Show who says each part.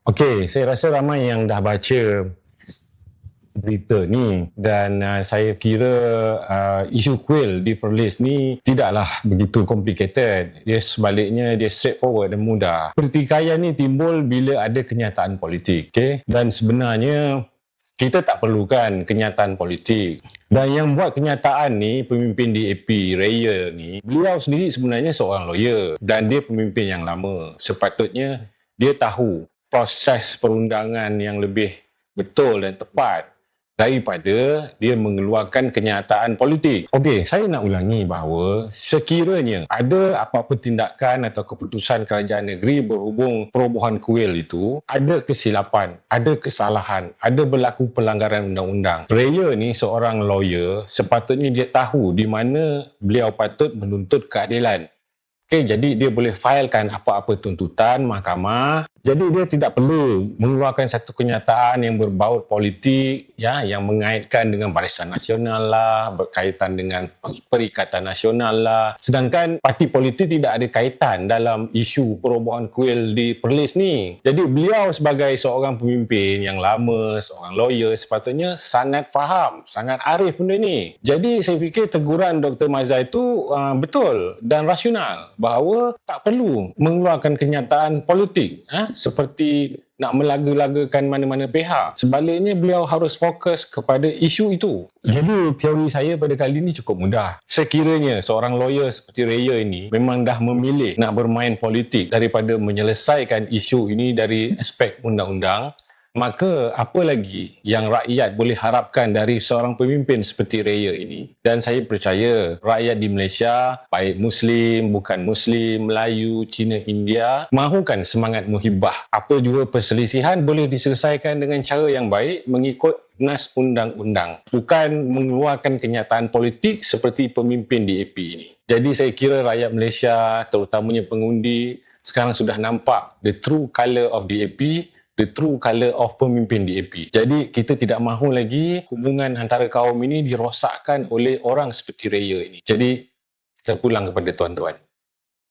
Speaker 1: Okey, saya rasa ramai yang dah baca berita ni dan saya kira isu kuil di Perlis ni tidaklah begitu complicated. Dia sebaliknya dia straightforward dan mudah. Pertikaian ni timbul bila ada kenyataan politik, okey? Dan sebenarnya kita tak perlukan kenyataan politik. Dan yang buat kenyataan ni, pemimpin DAP Raya ni, beliau sendiri sebenarnya seorang lawyer dan dia pemimpin yang lama. Sepatutnya dia tahu proses perundangan yang lebih betul dan tepat daripada dia mengeluarkan kenyataan politik. Okey, saya nak ulangi bahawa sekiranya ada apa-apa tindakan atau keputusan kerajaan negeri berhubung perobohan kuil itu, ada kesilapan, ada kesalahan, ada berlaku pelanggaran undang-undang. Raya ni seorang lawyer, sepatutnya dia tahu di mana beliau patut menuntut keadilan. Okey, jadi dia boleh filekan apa-apa tuntutan mahkamah. Jadi dia tidak perlu mengeluarkan satu kenyataan yang berbaut politik, ya, yang mengaitkan dengan Barisan Nasional lah, berkaitan dengan Perikatan Nasional lah. Sedangkan parti politik tidak ada kaitan dalam isu perobohan kuil di Perlis ni. Jadi beliau sebagai seorang pemimpin yang lama, seorang lawyer, sepatutnya sangat faham, sangat arif benda ni. Jadi saya fikir teguran Dr. Mazhar itu betul dan rasional bahawa tak perlu mengeluarkan kenyataan politik seperti nak melaga-lagakan mana-mana pihak. Sebaliknya beliau harus fokus kepada isu itu. Jadi teori saya pada kali ini cukup mudah. Sekiranya seorang lawyer seperti Raya ini memang dah memilih nak bermain politik daripada menyelesaikan isu ini dari aspek undang-undang, maka apa lagi yang rakyat boleh harapkan dari seorang pemimpin seperti Raya ini? Dan saya percaya rakyat di Malaysia, baik Muslim, bukan Muslim, Melayu, Cina, India, mahukan semangat muhibah. Apa juga perselisihan boleh diselesaikan dengan cara yang baik mengikut nas undang-undang. Bukan mengeluarkan kenyataan politik seperti pemimpin DAP ini. Jadi saya kira rakyat Malaysia, terutamanya pengundi, sekarang sudah nampak the true colour of DAP, the true colour of pemimpin DAP. Jadi kita tidak mahu lagi hubungan antara kaum ini dirosakkan oleh orang seperti Raya ini. Jadi terpulang kepada tuan-tuan.